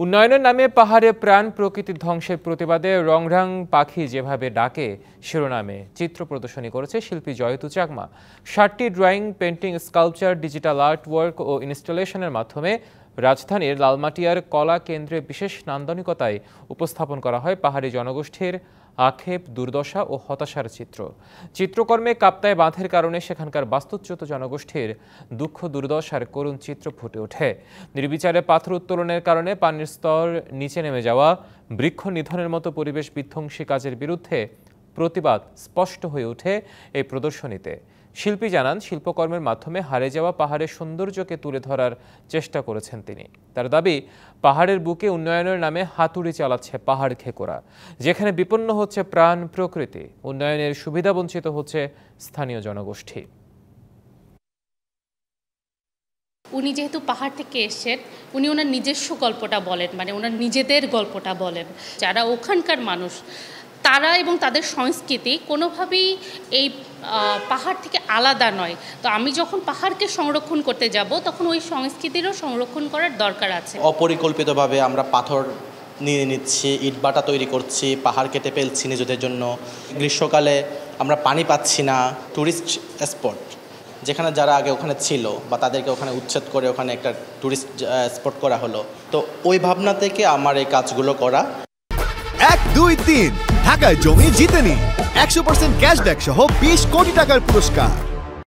উন্নয়নের নামে পাহাড়ে প্রাণ প্রকৃতি ধ্বংসের প্রতিবাদে রংরাং পাখি যেভাবে ডাকে শিরোনামে চিত্র প্রদর্শনী করেছে শিল্পী জয়তু চাকমা। 7টি drawing, painting, sculpture, digital art work ও ইনস্টলেশনের মাধ্যমে রাজধানীর লালমাটিয়ার কলা কেন্দ্রে বিশেষ নান্দনিকতায় উপস্থাপন করা হয় পাহাড়ি জনগোষ্ঠীর আক্ষেপ, দুর্দশা ও হতাশার চিত্র। চিত্রকর্মে কাপ্তায় বাঁধের কারণে সেখানকার বাস্তুচ্যুত জনগোষ্ঠীর দুঃখ দুর্দশার করুণ চিত্র ফুটে ওঠে। নির্বিচারে পাথর উত্তোলনের কারণে পানির স্তর নিচে নেমে যাওয়া, বৃক্ষ নিধনের মতো পরিবেশ বিধ্বংসী কাজের বিরুদ্ধে প্রতিবাদ স্পষ্ট হয়ে ওঠে এই প্রদর্শনীতে। শিল্পী জানান, শিল্পকর্মের মাধ্যমে হারিয়ে যাওয়া পাহাড়ের সৌন্দর্যকে তুলে ধরার চেষ্টা করেছেন তিনি। তার দাবি, পাহাড়ের বুকে উন্নয়নের নামে হাতুড়ি চালাচ্ছে পাহাড় খেকোরা, যেখানে বিপন্ন হচ্ছে প্রাণ প্রকৃতি। উন্নয়নের সুবিধা বঞ্চিত হচ্ছে স্থানীয় জনগোষ্ঠী। উনি যেহেতু পাহাড় থেকে এসেছেন, উনি ওনার নিজস্ব গল্পটা বলেন, মানে ওনার নিজেদের গল্পটা বলেন। যারা ওখানকার মানুষ, তারা এবং তাদের সংস্কৃতি কোনোভাবেই এই পাহাড় থেকে আলাদা নয়। তো আমি যখন পাহাড়কে সংরক্ষণ করতে যাব, তখন ওই সংস্কৃতিরও সংরক্ষণ করার দরকার আছে। অপরিকল্পিতভাবে আমরা পাথর নিয়ে নিচ্ছি, ইটভাটা তৈরি করছি, পাহাড় কেটে ফেলছি নিজেদের জন্য। গ্রীষ্মকালে আমরা পানি পাচ্ছি না। ট্যুরিস্ট স্পট যেখানে যারা আগে ওখানে ছিল বা তাদেরকে ওখানে উচ্ছেদ করে ওখানে একটা ট্যুরিস্ট স্পট করা হলো। তো ওই ভাবনা থেকে আমার এই কাজগুলো করা। 1, 2, 3 ঢাকায় জমি জিতে নিন 100% ক্যাশব্যাক সহ 20 কোটি টাকার পুরস্কার।